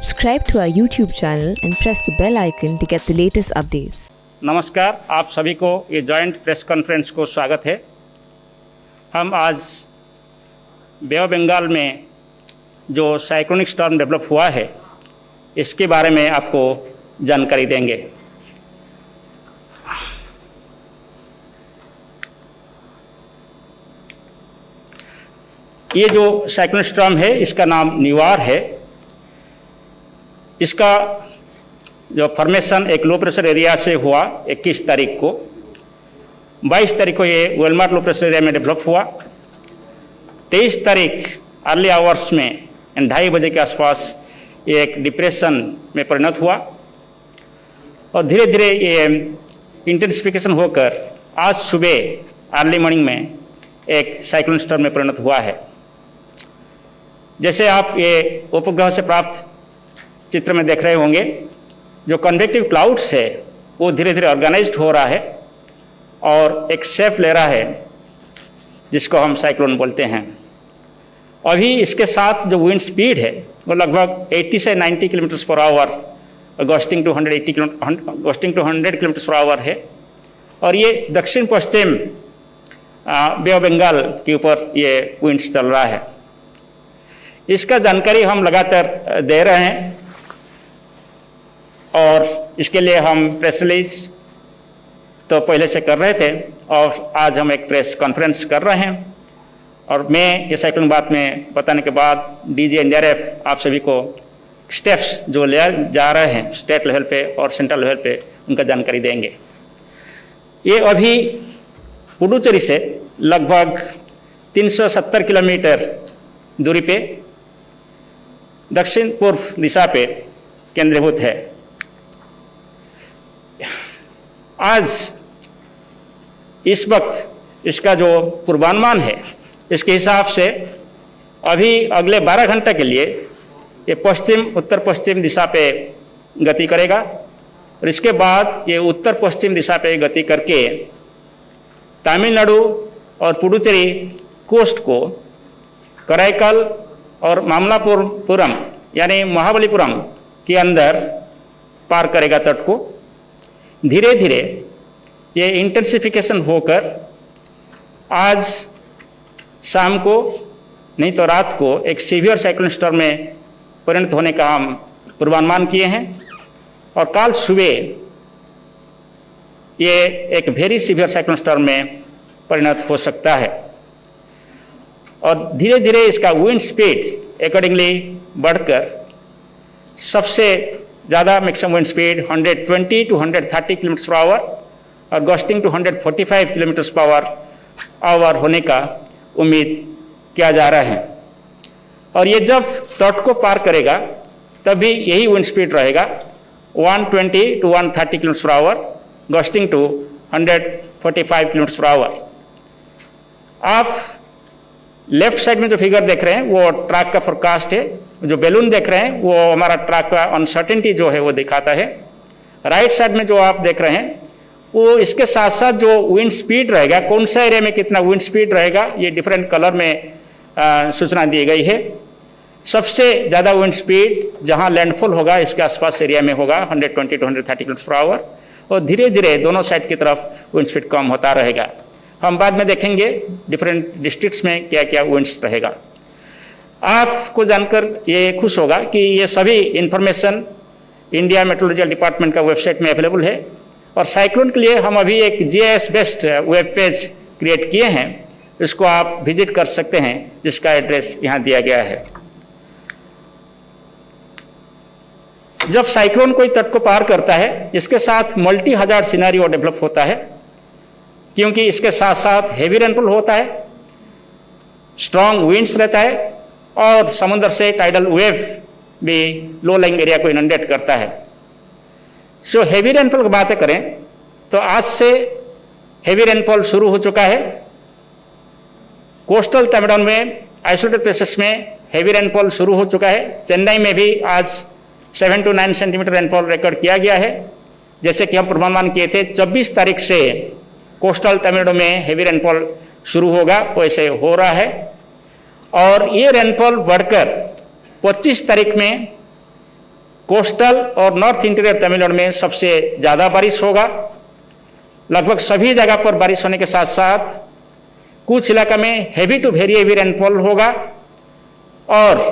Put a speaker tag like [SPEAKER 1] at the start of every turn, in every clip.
[SPEAKER 1] Subscribe to our YouTube channel and press the bell icon to get the latest updates.
[SPEAKER 2] नमस्कार, आप सभी को ये जॉइंट प्रेस कॉन्फ्रेंस को स्वागत है। हम आज बे ऑफ बंगाल में जो साइक्लोनिक स्टॉर्म डेवलप हुआ है इसके बारे में आपको जानकारी देंगे। ये जो साइक्लोनिक स्टॉर्म है इसका नाम निवार है। इसका जो फॉर्मेशन एक लो प्रेशर एरिया से हुआ 21 तारीख को। 22 तारीख को ये वेलमार्ट लो प्रेशर एरिया में डेवलप हुआ। 23 तारीख अर्ली आवर्स में 2:30 बजे के आसपास ये एक डिप्रेशन में परिणत हुआ और धीरे धीरे ये इंटेंसिफिकेशन होकर आज सुबह अर्ली मॉर्निंग में एक साइक्लोन स्टॉर्म में परिणत हुआ है। जैसे आप ये उपग्रह से प्राप्त चित्र में देख रहे होंगे, जो कन्वेक्टिव क्लाउड्स है वो धीरे धीरे ऑर्गेनाइज्ड हो रहा है और एक शेप ले रहा है जिसको हम साइक्लोन बोलते हैं। अभी इसके साथ जो विंड स्पीड है वो लगभग 80 से 90 किलोमीटर पर आवर और gusting to 100 kilometre per hour है और ये दक्षिण पश्चिम बे ऑफ बंगाल के ऊपर ये विंड्स चल रहा है। इसका जानकारी हम लगातार दे रहे हैं और इसके लिए हम प्रेस रिलीज तो पहले से कर रहे थे और आज हम एक प्रेस कॉन्फ्रेंस कर रहे हैं। और मैं ये साइक्लोन बात में बताने के बाद डीजी एनडीआरएफ आप सभी को स्टेप्स जो ले जा रहे हैं स्टेट लेवल पे और सेंट्रल लेवल पे उनका जानकारी देंगे। ये अभी पुडुचेरी से लगभग 370 किलोमीटर दूरी पे दक्षिण पूर्व दिशा पे केंद्रीभूत है। आज इस वक्त इसका जो पूर्वानुमान है इसके हिसाब से अभी अगले 12 घंटे के लिए ये पश्चिम उत्तर पश्चिम दिशा पे गति करेगा और इसके बाद ये उत्तर पश्चिम दिशा पे गति करके तमिलनाडु और पुडुचेरी कोस्ट को कराईकल और मामल्लापुरम यानी महाबलीपुरम के अंदर पार करेगा तट को। धीरे धीरे ये इंटेंसिफिकेशन होकर आज शाम को नहीं तो रात को एक सीवियर साइक्लोन स्टॉर्म में परिणत होने का हम पूर्वानुमान किए हैं और कल सुबह ये एक वेरी सीवियर साइक्लोन स्टॉर्म में परिणत हो सकता है और धीरे धीरे इसका विंड स्पीड अकॉर्डिंगली बढ़कर सबसे ज़्यादा maximum wind speed 120 to 130 kilometre per hour और gusting to 145 kilometre per hour होने का उम्मीद किया जा रहा है। और ये जब तट को पार करेगा तभी यही विंड स्पीड रहेगा 120 to 130 kilometre per hour, gusting to 145 kilometre per hour. आप लेफ्ट साइड में जो फिगर देख रहे हैं वो ट्रैक का फोरकास्ट है। जो बैलून देख रहे हैं वो हमारा ट्रैक का अनसर्टेनिटी जो है वो दिखाता है। राइट साइड में जो आप देख रहे हैं वो इसके साथ साथ जो विंड स्पीड रहेगा, कौन सा एरिया में कितना विंड स्पीड रहेगा, ये डिफरेंट कलर में सूचना दी गई है। सबसे ज़्यादा विंड स्पीड जहां लैंडफॉल होगा इसके आसपास एरिया में होगा 120 to 130 किलोमीटर पर आवर और धीरे धीरे दोनों साइड की तरफ विंड स्पीड कम होता रहेगा। हम बाद में देखेंगे डिफरेंट डिस्ट्रिक्ट्स में क्या क्या विंड्स रहेगा। आपको जानकर ये खुश होगा कि ये सभी इंफॉर्मेशन इंडिया मेट्रोलॉजिकल डिपार्टमेंट का वेबसाइट में अवेलेबल है और साइक्लोन के लिए हम अभी एक GIS based web page create किए हैं, इसको आप विजिट कर सकते हैं जिसका एड्रेस यहाँ दिया गया है। जब साइक्लोन कोई तट को पार करता है इसके साथ मल्टी हजार्ड सिनेरियो डेवलप होता है क्योंकि इसके साथ साथ हेवी रेनफॉल होता है, स्ट्रॉन्ग विंड्स रहता है और समुद्र से टाइडल वेव भी लो लाइंग एरिया को इनंडेट करता है। सो हेवी रेनफॉल की बातें करें तो आज से हेवी रेनफॉल शुरू हो चुका है। कोस्टल तमिलनाडु में आइसोलेटेड प्लेसेस में हेवी रेनफॉल शुरू हो चुका है। चेन्नई में भी आज 7 to 9 सेंटीमीटर रेनफॉल रिकॉर्ड किया गया है। जैसे कि हम पूर्वानुमान किए थे 24 तारीख से कोस्टल तमिलनाडु में हेवी रेनफॉल शुरू होगा, वैसे हो रहा है और ये रेनफॉल बढ़कर 25 तारीख में कोस्टल और नॉर्थ इंटीरियर तमिलनाडु में सबसे ज़्यादा बारिश होगा। लगभग सभी जगह पर बारिश होने के साथ साथ कुछ इलाका में heavy to very heavy rainfall होगा और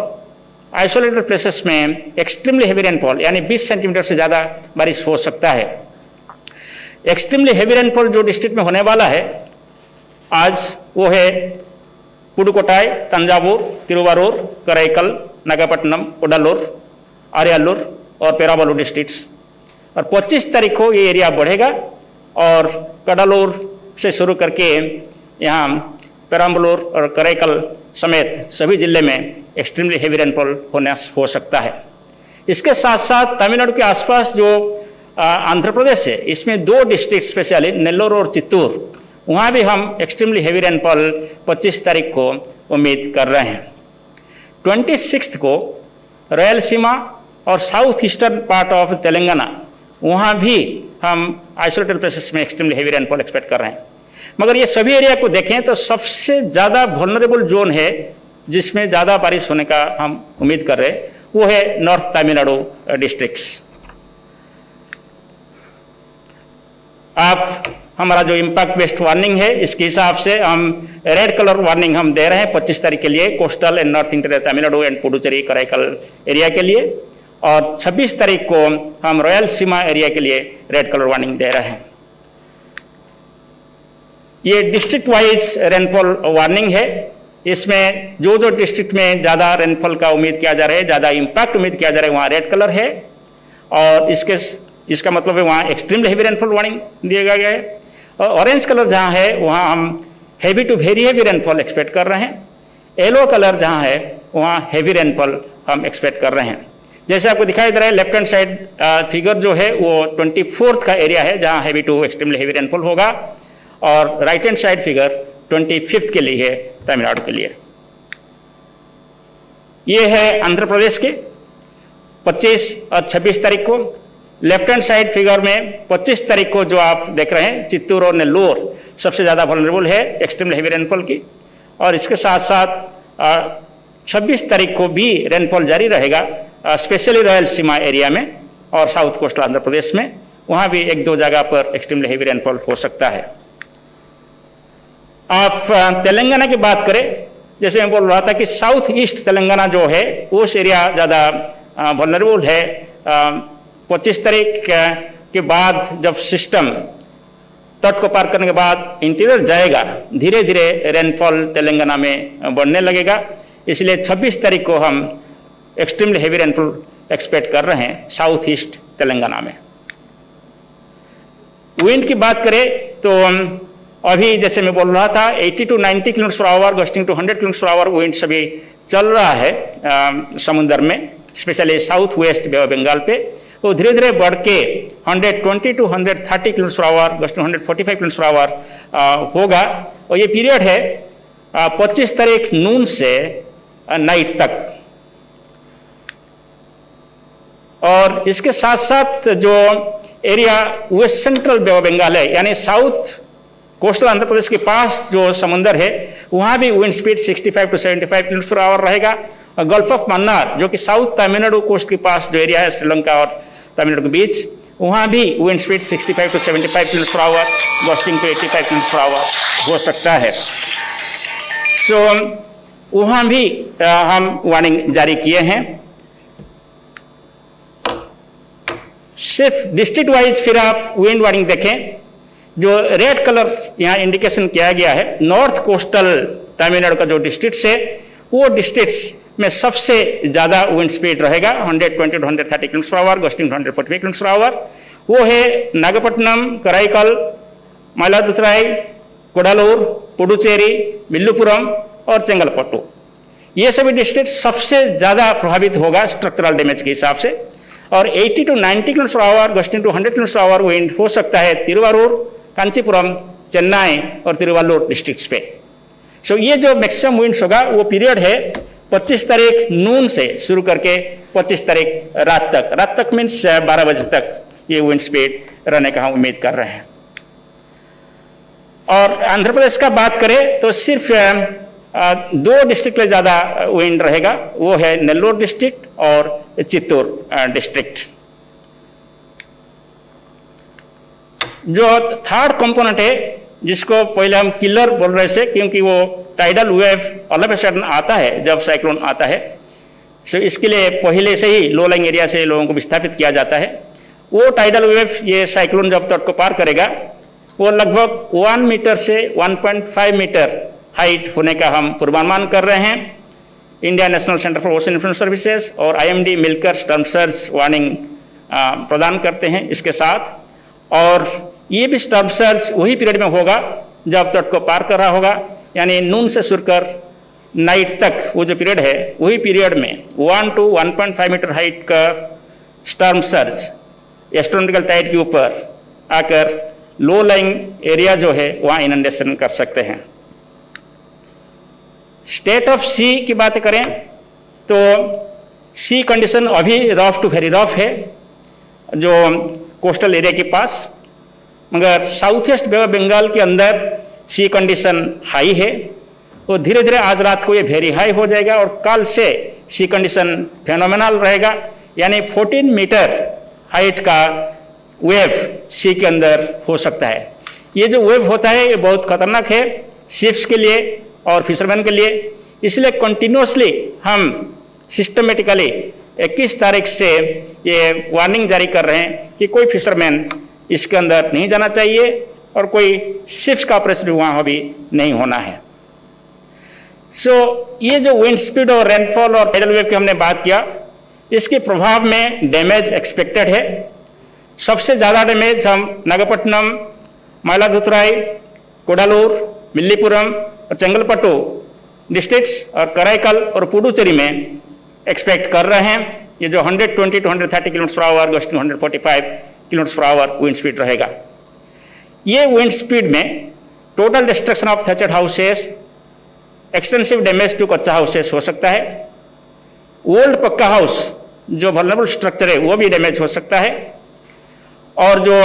[SPEAKER 2] आइसोलेटेड प्लेसेस में एक्सट्रीमली हेवी रेनफॉल यानी 20 सेंटीमीटर से ज़्यादा बारिश हो सकता है। एक्सट्रीमली हेवी रेनफॉल जो डिस्ट्रिक्ट में होने वाला है आज वो है पुडुकोटाई, तंजावुर, तिरुवारूर, कराईकल, नागपट्टनम, कुडालूर, आर्यालूर और पेराबलूर डिस्ट्रिक्ट्स। और 25 तारीख को ये एरिया बढ़ेगा और कडालूर से शुरू करके यहाँ पेराम्बलूर और कराईकल समेत सभी जिले में एक्सट्रीमली हेवी रेनफॉल हो सकता है। इसके साथ साथ तमिलनाडु के आसपास जो आंध्र प्रदेश है इसमें 2 डिस्ट्रिक्ट स्पेशली नेल्लोर और चित्तूर, वहाँ भी हम एक्सट्रीमली हेवी रेनफॉल 25 तारीख को उम्मीद कर रहे हैं। 26 को रायलसीमा और south eastern part of Telangana, वहाँ भी हम आइसोलेटेड प्लेसेस में एक्सट्रीमली हेवी रेनफॉल एक्सपेक्ट कर रहे हैं। मगर ये सभी एरिया को देखें तो सबसे ज़्यादा वल्नरेबल जोन है जिसमें ज़्यादा बारिश होने का हम उम्मीद कर रहे हैं वो है नॉर्थ तमिलनाडु डिस्ट्रिक्ट्स। आप हमारा जो इम्पैक्ट बेस्ड वार्निंग है इसके हिसाब से हम रेड कलर वार्निंग हम दे रहे हैं 25 तारीख के लिए coastal and north interior Tamil Nadu and Puducherry Karaikal area के लिए और 26 तारीख को हम रायलसीमा एरिया के लिए रेड कलर वार्निंग दे रहे हैं। ये डिस्ट्रिक्ट वाइज रेनफॉल वार्निंग है। इसमें जो जो डिस्ट्रिक्ट में ज़्यादा रेनफॉल का उम्मीद किया जा रहा है, ज़्यादा इम्पैक्ट उम्मीद किया जा रहा है वहाँ रेड कलर है और इसका मतलब है वहाँ एक्सट्रीमली हेवी रेनफॉल वार्निंग दिया गया है। और ऑरेंज कलर जहाँ है वहाँ हम heavy to very heavy rainfall expect कर रहे हैं। येलो कलर जहाँ है वहाँ हेवी रेनफॉल हम एक्सपेक्ट कर रहे हैं। जैसे आपको दिखाई दे रहा है लेफ्ट हैंड साइड फिगर जो है वो 24th का एरिया है जहाँ heavy to extremely heavy rainfall होगा और right hand side figure 25th के लिए है तमिलनाडु के लिए। ये है आंध्र प्रदेश के 25 और 26 तारीख को। लेफ्ट हैंड साइड फिगर में 25 तारीख को जो आप देख रहे हैं चित्तूर और नेल्लोर सबसे ज़्यादा वल्नरेबल है एक्सट्रीमली हेवी रेनफॉल की और इसके साथ साथ 26 तारीख को भी रेनफॉल जारी रहेगा स्पेशली रायलसीमा एरिया में और साउथ कोस्टल आंध्र प्रदेश में, वहाँ भी 1-2 जगह पर एक्सट्रीमली हेवी रेनफॉल हो सकता है। आप तेलंगाना की बात करें, जैसे मैं बोल रहा था कि साउथ ईस्ट तेलंगाना जो है उस एरिया ज़्यादा वल्नरेबल है। 25 तारीख के बाद जब सिस्टम तट को पार करने के बाद इंटीरियर जाएगा धीरे धीरे रेनफॉल तेलंगाना में बढ़ने लगेगा, इसलिए 26 तारीख को हम एक्सट्रीमली हेवी रेनफॉल एक्सपेक्ट कर रहे हैं साउथ ईस्ट तेलंगाना में। विंड की बात करें तो अभी जैसे मैं बोल रहा था 80 to 90 km/h gusting to 100 km/h wind सभी चल रहा है समुद्र में, specially south west bay of Bengal पे। वो धीरे धीरे बढ़ के 120 to 130 km/h गस्टिंग 145 km/h होगा और ये पीरियड है 25 तारीख नून से नाइट तक। और इसके साथ साथ जो area west central bay of Bengal है यानी साउथ कोस्टल आंध्र प्रदेश के पास जो समुंदर है वहाँ भी विंड स्पीड 65 to 75 km/h रहेगा। और गल्फ ऑफ मन्नार जो कि साउथ तमिलनाडु कोस्ट के पास जो एरिया है श्रीलंका और तमिलनाडु के बीच, वहाँ भी wind speed 65 to 75 km/h gusting to 85 km/h हो सकता है। सो वहाँ भी हम वार्निंग जारी किए हैं। सिर्फ डिस्ट्रिक्ट वाइज फिर आप विंड वार्निंग देखें, जो रेड कलर यहाँ इंडिकेशन किया गया है नॉर्थ कोस्टल तमिलनाडु का जो डिस्ट्रिक्ट्स है वो डिस्ट्रिक्ट्स में सबसे ज़्यादा विंड स्पीड रहेगा 120 to 130 km/h गस्टिंग 145 km/h। वो है नागपट्टनम, कराईकल, मयिलादुथुराई, कुडालूर, पुडुचेरी, विल्लुपुरम और चेंगलपट्टू। ये सभी डिस्ट्रिक्ट सबसे ज़्यादा प्रभावित होगा स्ट्रक्चरल डैमेज के हिसाब से। और 80 to 90 km/h gusting to 100 km/h wind हो सकता है तिरुवारूर, कांचीपुरम, चेन्नई और तिरुवल्लुर डिस्ट्रिक्ट्स पे। सो ये जो मैक्सिमम विंड्स होगा वो पीरियड है 25 तारीख नून से शुरू करके 25 तारीख रात तक मीन्स 12 बजे तक ये विंड स्पीड रहने का हम उम्मीद कर रहे हैं। और आंध्र प्रदेश का बात करें तो सिर्फ दो डिस्ट्रिक्ट में ज़्यादा विंड रहेगा, वो है नेल्लोर डिस्ट्रिक्ट और चित्तूर डिस्ट्रिक्ट। जो थर्ड कंपोनेंट है, जिसको पहले हम किलर बोल रहे थे, क्योंकि वो tidal wave all of a sudden आता है जब साइक्लोन आता है, सो इसके लिए पहले से ही लो लाइंग एरिया से लोगों को विस्थापित किया जाता है। वो टाइडल वेव ये साइक्लोन जब तट को पार करेगा, वो लगभग 1 मीटर से 1.5 मीटर हाइट होने का हम पूर्वानुमान कर रहे हैं। India national centre for ocean influence services और IMD मिलकर स्टॉर्म सर्ज वार्निंग प्रदान करते हैं इसके साथ। और ये भी स्टॉर्म सर्ज वही पीरियड में होगा जब तट को पार कर रहा होगा, यानी नून से शुरू कर नाइट तक वो जो पीरियड है, वही पीरियड में 1 to 1.5 मीटर हाइट का स्टॉर्म सर्ज एस्ट्रोनॉमिकल टाइड के ऊपर आकर लो लाइंग एरिया जो है वहाँ इनंडेशन कर सकते हैं। स्टेट ऑफ सी की बात करें तो सी कंडीशन अभी रफ टू वेरी रफ है जो कोस्टल एरिया के पास, मगर south east bay of Bengal के अंदर सी कंडीशन हाई है। वो धीरे धीरे आज रात को ये वेरी हाई हो जाएगा और कल से सी कंडीशन फेनोमेनल रहेगा, यानी 14 मीटर हाइट का वेव सी के अंदर हो सकता है। ये जो वेव होता है ये बहुत खतरनाक है शिप्स के लिए और फिशरमैन के लिए, इसलिए कंटिन्यूसली हम सिस्टमेटिकली 21 तारीख से ये वार्निंग जारी कर रहे हैं कि कोई फिशरमैन इसके अंदर नहीं जाना चाहिए और कोई शिप्स का ऑपरेशन भी वहाँ अभी नहीं होना है। सो ये जो विंड स्पीड और रेनफॉल और टाइडल वेव की हमने बात किया, इसके प्रभाव में डैमेज एक्सपेक्टेड है। सबसे ज़्यादा डैमेज हम नागपट्टनम, माइलादुथुराई, कोडालूर, विल्लीपुरम और चेंगलपट्टू डिस्ट्रिक्ट्स और कराईकल और पुडुचेरी में एक्सपेक्ट कर रहे हैं। ये जो 120 to 130 kilometre per hour going to 145 kilometre per hour wind speed रहेगा। ये विंड स्पीड में total destruction of thatched houses, extensive damage to kutcha houses हो सकता है। ओल्ड पक्का हाउस जो वल्नरेबल स्ट्रक्चर है वो भी डैमेज हो सकता है। और जो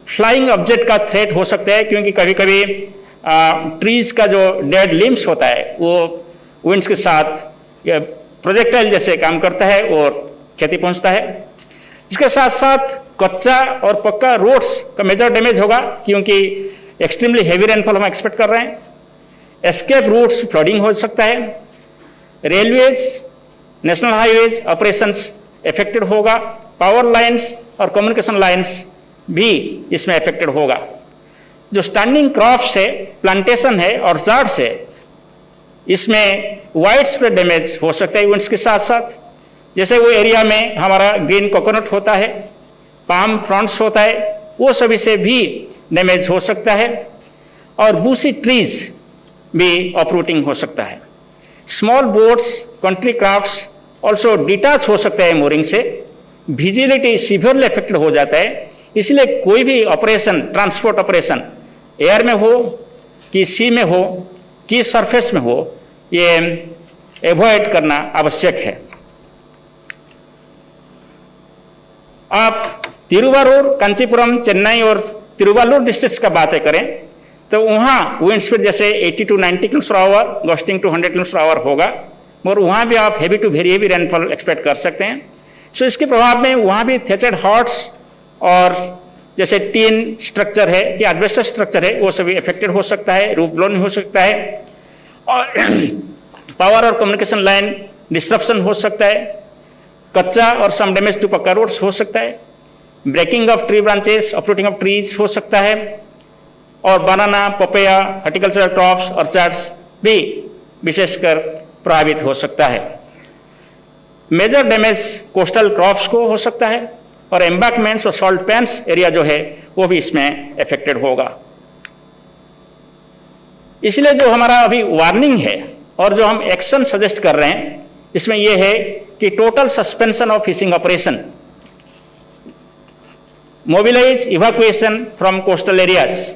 [SPEAKER 2] फ्लाइंग ऑब्जेक्ट का थ्रेट हो सकता है, क्योंकि कभी कभी ट्रीज का जो डेड लिम्स होता है वो विंड्स के साथ प्रोजेक्टाइल जैसे काम करता है और क्षति पहुंचता है। इसके साथ साथ कच्चा और पक्का रोड्स का मेजर डैमेज होगा, क्योंकि एक्सट्रीमली हेवी रेनफॉल हम एक्सपेक्ट कर रहे हैं। एस्केप रूट्स फ्लडिंग हो सकता है। Railways, national highways operations affected होगा। पावर लाइंस और कम्युनिकेशन लाइंस भी इसमें इफेक्टेड होगा। जो स्टैंडिंग क्रॉप्स है, प्लांटेशन है और ऑर्चार्ड्स है, इसमें वाइड स्प्रेड डैमेज हो सकता है विंड्स के साथ साथ। जैसे वो एरिया में हमारा ग्रीन कोकोनट होता है, पाम फ्रंट्स होता है, वो सभी से भी डैमेज हो सकता है। और बूसी ट्रीज भी अपरूटिंग हो सकता है। Small boats, country crafts also detach हो सकता है मोरिंग से। विजिबिलिटी सीवियरली अफेक्टेड हो जाता है। इसलिए कोई भी ऑपरेशन, ट्रांसपोर्ट ऑपरेशन एयर में हो कि सी में हो कि सरफेस में हो, ये एवॉइड करना आवश्यक है। आप तिरुवारूर, कांचीपुरम, चेन्नई और तिरुवल्लुर डिस्ट्रिक्ट्स का बातें करें तो वहाँ विंड स्पीड जैसे 80 to 90 kilometre per hour, gusting to 100 kilometre per hour होगा, मगर वहाँ भी आप heavy to very heavy rainfall expect कर सकते हैं। सो इसके प्रभाव में वहाँ भी थेचर्ड हॉट्स और जैसे टीन स्ट्रक्चर है कि एडवेस्टर स्ट्रक्चर है, वो सभी अफेक्टेड हो सकता है। रूफ ब्लोन हो सकता है और पावर और कम्युनिकेशन लाइन डिस्ट्रप्शन हो सकता है। कच्चा और some damage to pucca roads हो सकता है। Breaking of tree branches, uprooting of trees हो सकता है। और बनाना, पपैया, हॉर्टिकल्चरल क्रॉप्स और ऑर्चार्ड्स भी विशेषकर प्रभावित हो सकता है। मेजर डैमेज कोस्टल क्रॉप्स को हो सकता है और एम्बैंकमेंट्स और सॉल्ट पैन्स एरिया जो है वो भी इसमें अफेक्टेड होगा। इसलिए जो हमारा अभी वार्निंग है और जो हम एक्शन सजेस्ट कर रहे हैं, इसमें यह है कि total suspension of fishing operation, mobilise evacuation from coastal areas,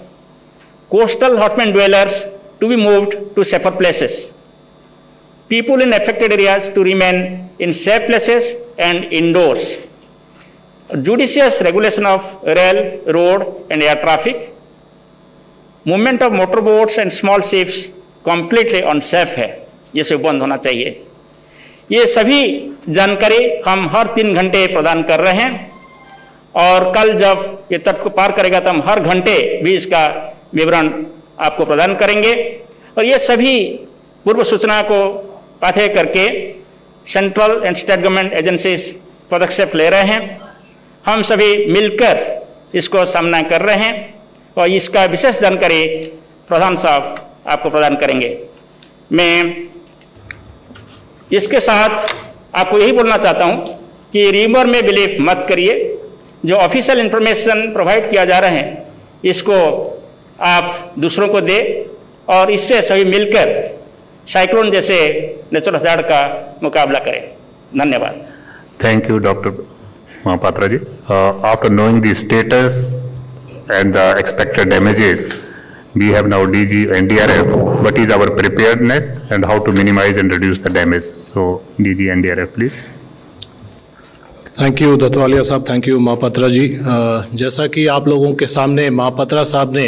[SPEAKER 2] coastal hotman dwellers to be moved to safer places, people in affected areas to remain in safe places and indoors, judicious regulation of rail, road and air traffic, movement of motorboats and small ships completely unsafe है, जिसे बंद होना चाहिए। ये सभी जानकारी हम हर 3 घंटे प्रदान कर रहे हैं और कल जब ये तट को पार करेगा तो हम हर घंटे भी इसका विवरण आपको प्रदान करेंगे। और ये सभी पूर्व सूचना को पाथे करके central and state government agencies पदक्षेप ले रहे हैं। हम सभी मिलकर इसको सामना कर रहे हैं और इसका विशेष जानकारी प्रधान साहब आपको प्रदान करेंगे। मैं इसके साथ आपको यही बोलना चाहता हूँ कि र्यूमर में बिलीव मत करिए। जो ऑफिशियल इंफॉर्मेशन प्रोवाइड किया जा रहा है इसको आप दूसरों को दें और इससे सभी मिलकर साइक्लोन जैसे नेचुरल हैजार्ड का मुकाबला करें। धन्यवाद।
[SPEAKER 3] Thank you, Dr. Mahapatra ji. After knowing the status and the expected damages, we have now DG NDRF. What is our preparedness and how to minimize and reduce the damage? So, DG NDRF, please.
[SPEAKER 4] Thank you Dattwalia साहब, thank you Mahapatra ji. जैसा कि आप लोगों के सामने महापात्रा साहब ने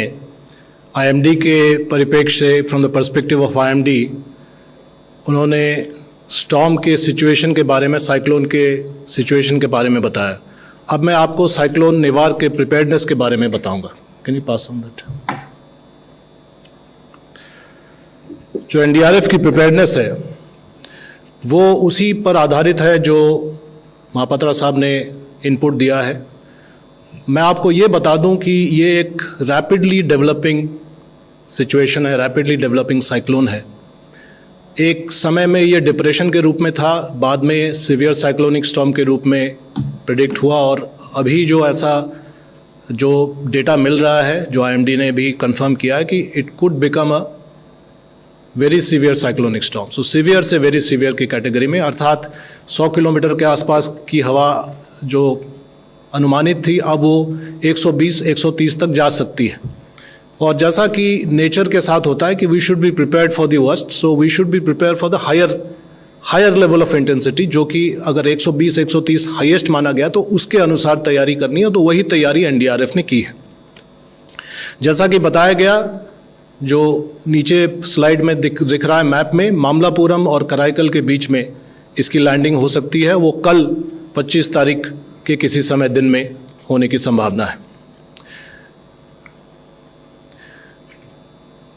[SPEAKER 4] IMD के परिप्रेक्ष्य से, from the perspective of IMD, उन्होंने स्टॉर्म के सिचुएशन के बारे में, साइक्लोन के सिचुएशन के बारे में बताया। अब मैं आपको साइक्लोन निवार के प्रिपेयर्डनेस के बारे में बताऊंगा। Can you pass on that? जो एनडीआरएफ की प्रिपेयर्डनेस है वो उसी पर आधारित है जो महापात्रा साहब ने इनपुट दिया है। मैं आपको ये बता दूं कि ये एक रैपिडली डेवलपिंग सिचुएशन है, रैपिडली डेवलपिंग साइक्लोन है। एक समय में ये डिप्रेशन के रूप में था, बाद में सीवियर साइक्लोनिक स्टॉर्म के रूप में प्रेडिक्ट हुआ और अभी जो ऐसा जो डेटा मिल रहा है, जो आईएमडी ने भी कंफर्म किया है कि it could become a very severe cyclonic storm. So severe से वेरी सीवियर की कैटेगरी में, अर्थात 100 किलोमीटर के आसपास की हवा जो अनुमानित थी अब वो 120-130 तक जा सकती है। और जैसा कि नेचर के साथ होता है कि we should be prepared for the worst, so we should be prepare for the higher level of intensity, जो कि अगर 120-130 हाईएस्ट माना गया तो उसके अनुसार तैयारी करनी है। तो वही तैयारी एनडीआरएफ ने की है। जैसा कि बताया गया, जो नीचे स्लाइड में दिख रहा है मैप में, मामलापुरम और कराईकल के बीच में इसकी लैंडिंग हो सकती है। वो कल 25 तारीख के किसी समय दिन में होने की संभावना है।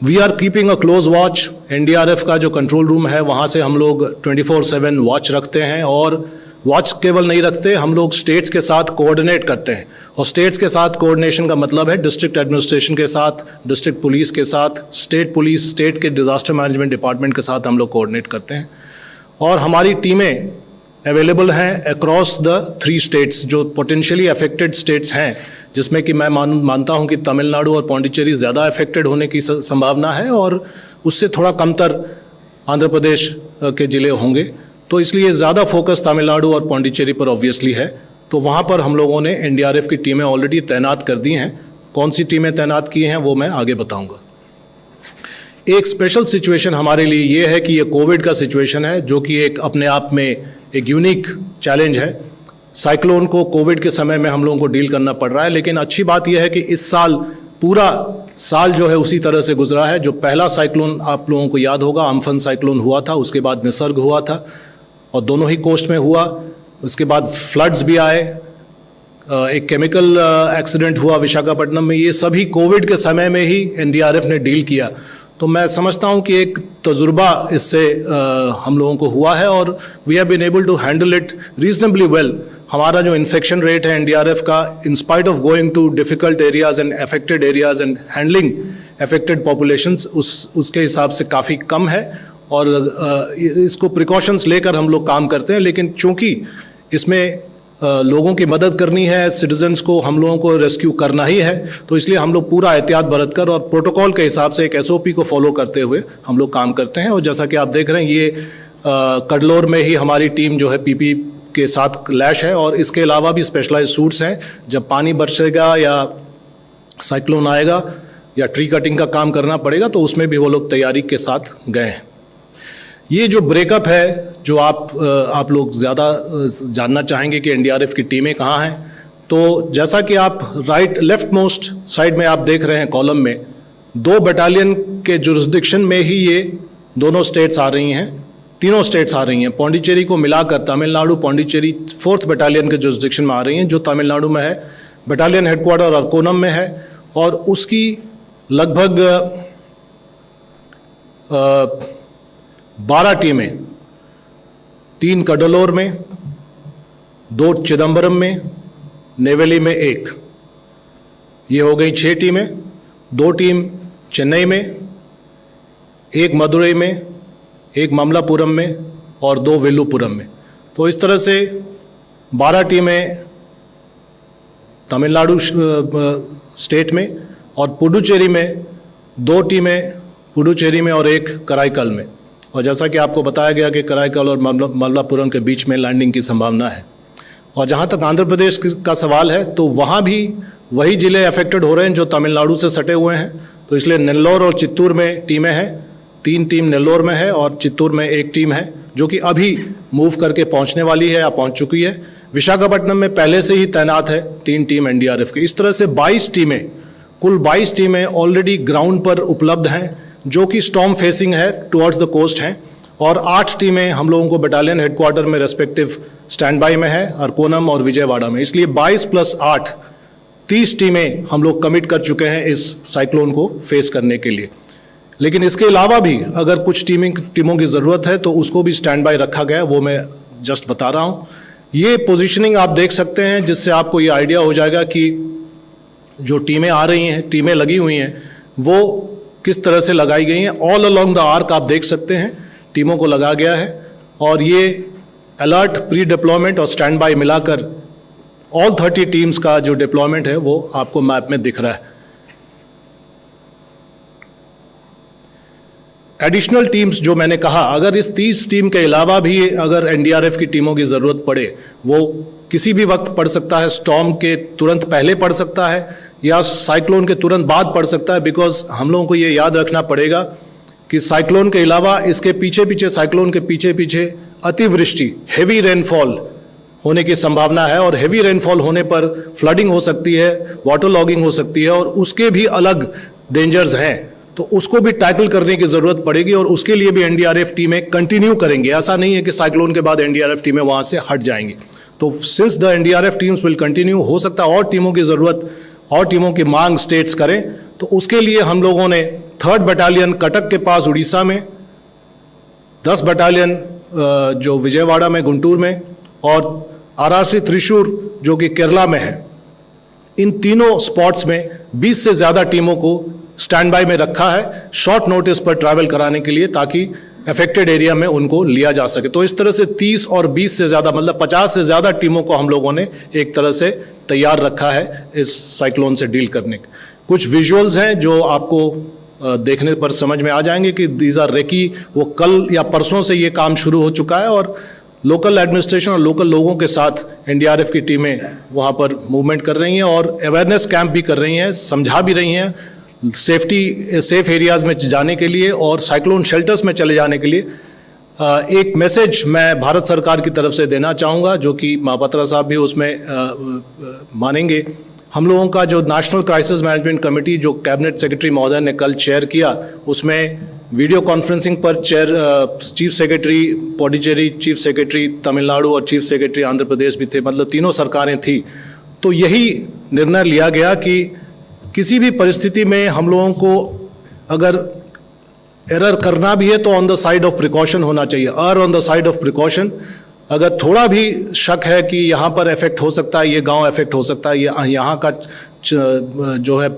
[SPEAKER 4] We are keeping a close watch. NDRF का जो कंट्रोल रूम है वहाँ से हम लोग 24/7 वॉच रखते हैं और वॉच केवल नहीं रखते, हम लोग स्टेट्स के साथ कोऑर्डिनेट करते हैं। और स्टेट्स के साथ कोऑर्डिनेशन का मतलब है डिस्ट्रिक्ट एडमिनिस्ट्रेशन के साथ, डिस्ट्रिक्ट पुलिस के साथ, स्टेट पुलिस, स्टेट के डिजास्टर मैनेजमेंट डिपार्टमेंट के साथ हम लोग कोऑर्डिनेट करते हैं। और हमारी टीमें अवेलेबल हैं अक्रॉस द 3 स्टेट्स जो पोटेंशियली अफेक्टेड स्टेट्स हैं, जिसमें कि मैं मानता हूं कि तमिलनाडु और पौंडीचेरी ज़्यादा अफेक्टेड होने की संभावना है और उससे थोड़ा कमतर आंध्र प्रदेश के ज़िले होंगे। तो इसलिए ज़्यादा फोकस तमिलनाडु और पौंडीचेरी पर ऑब्वियसली है। तो वहाँ पर हम लोगों ने एनडीआरएफ की टीमें ऑलरेडी तैनात कर दी हैं। कौन सी टीमें तैनात की हैं वो मैं आगे बताऊँगा। एक स्पेशल सिचुएशन हमारे लिए ये है कि ये कोविड का सिचुएशन है, जो कि एक अपने आप में एक यूनिक चैलेंज है। साइक्लोन को कोविड के समय में हम लोगों को डील करना पड़ रहा है, लेकिन अच्छी बात यह है कि इस साल पूरा साल जो है उसी तरह से गुजरा है। जो पहला साइक्लोन आप लोगों को याद होगा, अम्फन साइक्लोन हुआ था, उसके बाद निसर्ग हुआ था और दोनों ही कोस्ट में हुआ। उसके बाद फ्लड्स भी आए, एक केमिकल एक्सीडेंट हुआ विशाखापट्टनम में। ये सभी कोविड के समय में ही एनडीआरएफ ने डील किया। तो मैं समझता हूँ कि एक तजुर्बा इससे हम लोगों को हुआ है और we have been able to handle it reasonably well. हमारा जो इन्फेक्शन रेट है एनडीआरएफ का, in spite of going to difficult areas and affected areas and handling affected populations, उसके हिसाब से काफ़ी कम है और इसको प्रिकॉशंस लेकर हम लोग काम करते हैं। लेकिन चूंकि इसमें लोगों की मदद करनी है, सिटीजन्स को हम लोगों को रेस्क्यू करना ही है, तो इसलिए हम लोग पूरा एहतियात बरतकर और प्रोटोकॉल के हिसाब से एक एसओपी को फॉलो करते हुए हम लोग काम करते हैं। और जैसा कि आप देख रहे हैं, ये कडलोर में ही हमारी टीम जो है पीपी के साथ लैश है और इसके अलावा भी स्पेशलाइज सूट्स हैं। जब पानी बरसेगा या साइक्लोन आएगा या ट्री कटिंग का काम करना पड़ेगा तो उसमें भी वो लोग तैयारी के साथ गए हैं। ये जो ब्रेकअप है, जो आप लोग ज़्यादा जानना चाहेंगे कि एनडीआरएफ की टीमें कहाँ हैं, तो जैसा कि आप लेफ्ट मोस्ट साइड में आप देख रहे हैं कॉलम में, 2 बटालियन के जुरिस्डिक्शन में ही ये दोनों स्टेट्स आ रही हैं, तीनों स्टेट्स आ रही हैं। पौंडीचेरी को मिलाकर तमिलनाडु, पौंडीचेरी 4th बटालियन के जुरिस्डिक्शन में आ रही हैं, जो तमिलनाडु में है। बटालियन हेडक्वार्टर अरकोनम में है और उसकी लगभग 12 टीमें, 3 कडलोर में, 2 चिदम्बरम में, नेवेली में 1, ये हो गई 6 टीमें। 2 टीम चेन्नई में, 1 मदुरई में, 1 ममलापुरम में और 2 विल्लुपुरम में। तो इस तरह से 12 टीमें तमिलनाडु स्टेट में और पुडुचेरी में 2 टीमें पुडुचेरी में और 1 कराईकल में। और जैसा कि आपको बताया गया कि कराईकल और ममलापुरम के बीच में लैंडिंग की संभावना है। और जहाँ तक आंध्र प्रदेश का सवाल है, तो वहाँ भी वही ज़िले अफेक्टेड हो रहे हैं जो तमिलनाडु से सटे हुए हैं। तो इसलिए नेल्लोर और चित्तूर में टीमें हैं, 3 टीम नेल्लोर में है और चित्तूर में 1 टीम है, जो कि अभी मूव करके पहुँचने वाली है या पहुँच चुकी है। विशाखापट्टनम में पहले से ही तैनात है 3 टीम एनडीआरएफ की। इस तरह से 22 टीमें, कुल 22 टीमें ऑलरेडी ग्राउंड पर उपलब्ध हैं, जो कि स्टॉर्म फेसिंग है, टुवर्ड्स द कोस्ट हैं। और 8 टीमें हम लोगों को बटालियन हेडक्वार्टर में रेस्पेक्टिव स्टैंड बाई में है, अरकोनम और विजयवाड़ा में। इसलिए 22 + 8 30 टीमें हम लोग कमिट कर चुके हैं इस साइक्लोन को फेस करने के लिए। लेकिन इसके अलावा भी अगर कुछ टीमों की ज़रूरत है तो उसको भी स्टैंड बाई रखा गया है, वो मैं जस्ट बता रहा हूँ। ये पोजीशनिंग आप देख सकते हैं, जिससे आपको ये आइडिया हो जाएगा कि जो टीमें आ रही हैं, टीमें लगी हुई हैं, वो किस तरह से लगाई गई हैं। ऑल अलोंग द आर्क आप देख सकते हैं टीमों को लगा गया है। और ये अलर्ट, प्री डिप्लॉयमेंट और स्टैंड बाई मिलाकर ऑल 30 टीम्स का जो डिप्लॉयमेंट है वो आपको मैप में दिख रहा है। एडिशनल टीम्स जो मैंने कहा, अगर इस 30 टीम के अलावा भी अगर एनडीआरएफ की टीमों की ज़रूरत पड़े, वो किसी भी वक्त पड़ सकता है। स्टॉर्म के तुरंत पहले पड़ सकता है या साइक्लोन के तुरंत बाद पड़ सकता है। बिकॉज हम लोगों को ये याद रखना पड़ेगा कि साइक्लोन के अलावा इसके पीछे पीछे, साइक्लोन के पीछे पीछे अतिवृष्टि, हेवी रेनफॉल होने की संभावना है। और हेवी रेनफॉल होने पर फ्लडिंग हो सकती है, वाटर लॉगिंग हो सकती है और उसके भी अलग डेंजर्स हैं। तो उसको भी टैकल करने की ज़रूरत पड़ेगी और उसके लिए भी एनडीआरएफ टीमें कंटिन्यू करेंगे। ऐसा नहीं है कि साइक्लोन के बाद एनडीआरएफ टीमें वहाँ से हट जाएंगी। तो since the NDRF teams will continue, हो सकता है और टीमों की ज़रूरत और टीमों की मांग स्टेट्स करें। तो उसके लिए हम लोगों ने 3rd बटालियन कटक के पास उड़ीसा में, 10 बटालियन जो विजयवाड़ा में, गुंटूर में, और आरआरसी त्रिशूर जो कि केरला में है, इन तीनों स्पॉट्स में 20 से ज़्यादा टीमों को स्टैंड बाई में रखा है शॉर्ट नोटिस पर ट्रैवल कराने के लिए, ताकि अफेक्टेड एरिया में उनको लिया जा सके। तो इस तरह से 30 और 20 से ज़्यादा, मतलब 50 से ज़्यादा टीमों को हम लोगों ने एक तरह से तैयार रखा है इस साइक्लोन से डील करने के। कुछ विजुअल्स हैं जो आपको देखने पर समझ में आ जाएंगे कि दीज आर रेकी। वो कल या परसों से ये काम शुरू हो चुका है और लोकल एडमिनिस्ट्रेशन और लोकल लोगों के साथ एनडीआरएफ की टीमें वहाँ पर मूवमेंट कर रही हैं और अवेयरनेस कैंप भी कर रही हैं, समझा भी रही हैं सेफ एरियाज़ में जाने के लिए और साइक्लोन शेल्टर्स में चले जाने के लिए। एक मैसेज मैं भारत सरकार की तरफ से देना चाहूँगा, जो कि महापात्रा साहब भी उसमें मानेंगे। हम लोगों का जो नेशनल क्राइसिस मैनेजमेंट कमेटी जो कैबिनेट सेक्रेटरी महोदय ने कल चेयर किया, उसमें वीडियो कॉन्फ्रेंसिंग पर chief secretary Pondicherry, chief secretary Tamil Nadu और चीफ सेक्रेटरी आंध्र प्रदेश भी थे, मतलब तीनों सरकारें थी। तो यही निर्णय लिया गया कि किसी भी परिस्थिति में हम लोगों को अगर एरर करना भी है तो on the side of precaution होना चाहिए, on the side of precaution. अगर थोड़ा भी शक है कि यहाँ पर इफेक्ट हो सकता है, ये गांव इफेक्ट हो सकता है, ये यहाँ का जो है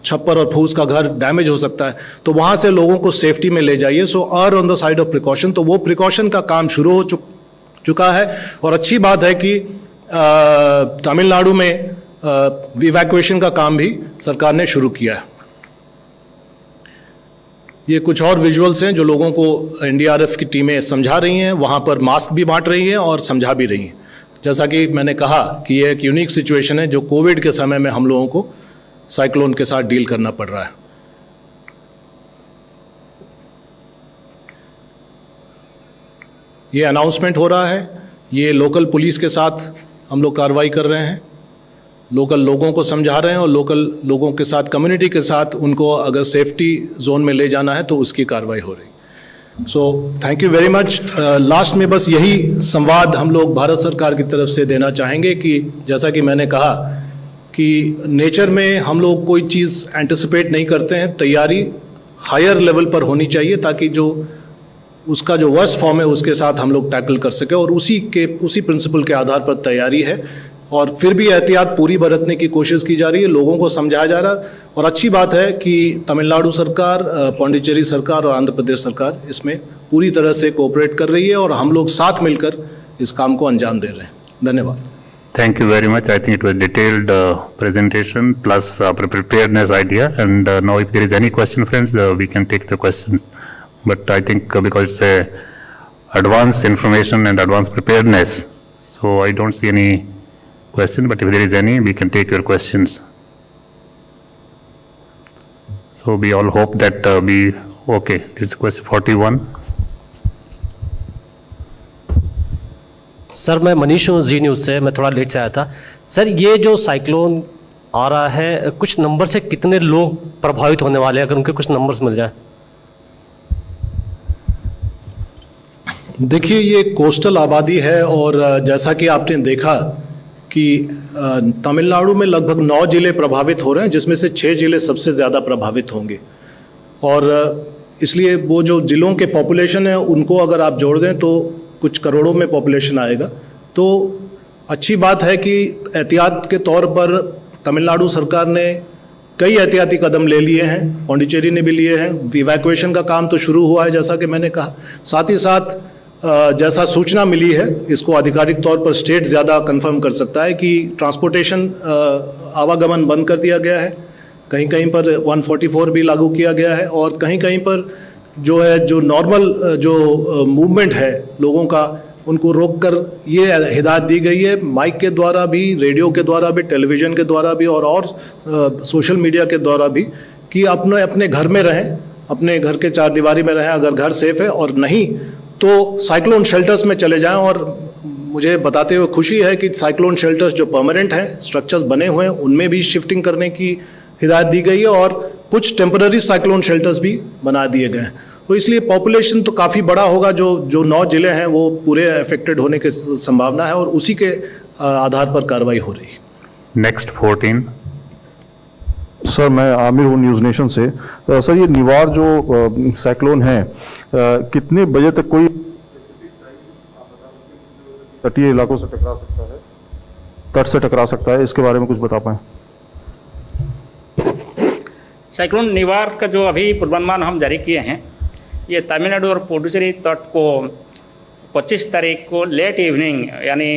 [SPEAKER 4] छप्पर और फूस का घर डैमेज हो सकता है, तो वहाँ से लोगों को सेफ्टी में ले जाइए। So on the side of precaution. तो वो प्रिकॉशन का काम शुरू हो चुका है और अच्छी बात है कि तमिलनाडु में इवैक्यूएशन का काम भी सरकार ने शुरू किया है। ये कुछ और विजुअल्स हैं जो लोगों को एनडीआरएफ की टीमें समझा रही हैं, वहाँ पर मास्क भी बांट रही हैं और समझा भी रही हैं। जैसा कि मैंने कहा कि ये एक यूनिक सिचुएशन है जो कोविड के समय में हम लोगों को साइक्लोन के साथ डील करना पड़ रहा है। ये अनाउंसमेंट हो रहा है, ये लोकल पुलिस के साथ हम लोग कार्रवाई कर रहे हैं लोकल लोगों को समझा रहे हैं और लोकल लोगों के साथ, कम्युनिटी के साथ उनको अगर सेफ्टी जोन में ले जाना है तो उसकी कार्रवाई हो रही। So thank you very much. Last में बस यही संवाद हम लोग भारत सरकार की तरफ से देना चाहेंगे कि जैसा कि मैंने कहा कि नेचर में हम लोग कोई चीज़ एंटिसिपेट नहीं करते हैं, तैयारी हायर लेवल पर होनी चाहिए ताकि जो उसका जो वर्स्ट फॉर्म है उसके साथ हम लोग टैकल कर सके, और उसी प्रिंसिपल के आधार पर तैयारी है। और फिर भी एहतियात पूरी बरतने की कोशिश की जा रही है, लोगों को समझाया जा रहा है। और अच्छी बात है कि तमिलनाडु सरकार, पौंडीचेरी सरकार और आंध्र प्रदेश सरकार इसमें पूरी तरह से कोऑपरेट कर रही है और हम लोग साथ मिलकर इस काम को अंजाम दे रहे हैं। धन्यवाद।
[SPEAKER 3] Thank you very much. I think it was detailed presentation plus preparedness idea. And now if there is any question, friends, we can take the questions. But I think because it's a advanced information and advanced preparedness, so I don't see any question. But if there is any, we can take your questions. So we all hope that okay. This is question 41.
[SPEAKER 5] Sir मैं मनीष हूँ जी news से, मैं थोड़ा late से आया था। Sir ये जो साइक्लोन आ रहा है, कुछ नंबर से कितने लोग प्रभावित होने वाले हैं, अगर उनके कुछ नंबर्स मिल जाए।
[SPEAKER 4] देखिए ये कोस्टल आबादी है और जैसा कि आपने देखा कि तमिलनाडु में लगभग 9 जिले प्रभावित हो रहे हैं, जिसमें से 6 जिले सबसे ज़्यादा प्रभावित होंगे। और इसलिए वो जो जिलों के पॉपुलेशन है उनको अगर आप जोड़ दें तो कुछ करोड़ों में पॉपुलेशन आएगा। तो अच्छी बात है कि एहतियात के तौर पर तमिलनाडु सरकार ने कई एहतियाती कदम ले लिए हैं, पौंडीचेरी ने भी लिए हैं। इवैक्यूएशन का काम तो शुरू हुआ है जैसा कि मैंने कहा। साथ ही साथ जैसा सूचना मिली है, इसको आधिकारिक तौर पर स्टेट ज़्यादा कंफर्म कर सकता है कि ट्रांसपोर्टेशन आवागमन बंद कर दिया गया है। कहीं कहीं पर 144 भी लागू किया गया है और कहीं कहीं पर जो नॉर्मल जो मूवमेंट है लोगों का, उनको रोककर ये हिदायत दी गई है माइक के द्वारा भी, रेडियो के द्वारा भी, टेलीविज़न के द्वारा भी और सोशल मीडिया के द्वारा भी कि अपने घर में रहें, अपने घर के चार दीवारी में रहें अगर घर सेफ है, और नहीं तो साइक्लोन शेल्टर्स में चले जाएं। और मुझे बताते हुए खुशी है कि साइक्लोन शेल्टर्स जो परमानेंट हैं, स्ट्रक्चर्स बने हुए हैं, उनमें भी शिफ्टिंग करने की हिदायत दी गई है और कुछ टेम्पररी साइक्लोन शेल्टर्स भी बना दिए गए हैं। तो इसलिए पॉपुलेशन तो काफ़ी बड़ा होगा। जो 9 जिले हैं वो पूरे अफेक्टेड होने की संभावना है और उसी के आधार पर कार्रवाई हो रही है।
[SPEAKER 3] नेक्स्ट 14।
[SPEAKER 6] सर मैं आमिर हूँ न्यूज़ नेशन से। सर ये निवार जो साइक्लोन है, कितने बजे तक कोई तटीय इलाकों से टकरा सकता है, तट से टकरा सकता है, इसके बारे में कुछ बता पाएं।
[SPEAKER 2] साइक्लोन निवार का जो अभी पूर्वानुमान हम जारी किए हैं, ये तमिलनाडु और पुडुचेरी तट को 25 तारीख को लेट इवनिंग यानी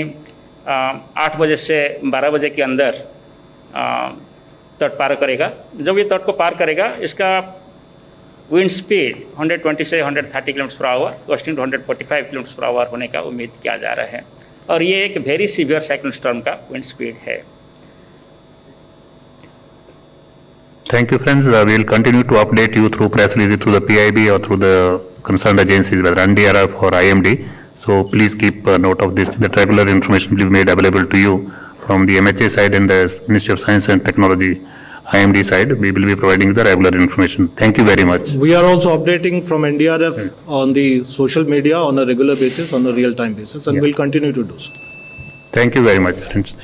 [SPEAKER 2] 8 बजे से 12 बजे के अंदर तट पार करेगा। जब ये तट को पार करेगा, इसका विंड स्पीड 120 से 130 kilometre per our, wasting 145 kilometre per hour होने का उम्मीद किया जा रहा है। और ये एक वेरी सीवियर साइक्लोन स्टॉर्म का विंड स्पीड है।
[SPEAKER 3] Thank you, friends. We will continue to update you through press release, through the PIB or through the concerned agencies, whether NDRF or IMD. So please keep note of this. That regular information will be made available to you from the MHA side and the Ministry of Science and Technology, IMD side. We will be providing the regular information. Thank you very much.
[SPEAKER 4] We are also updating from NDRF on the social media on a regular basis, on a real-time basis, and we'll continue to do so.
[SPEAKER 3] Thank you very much, friends.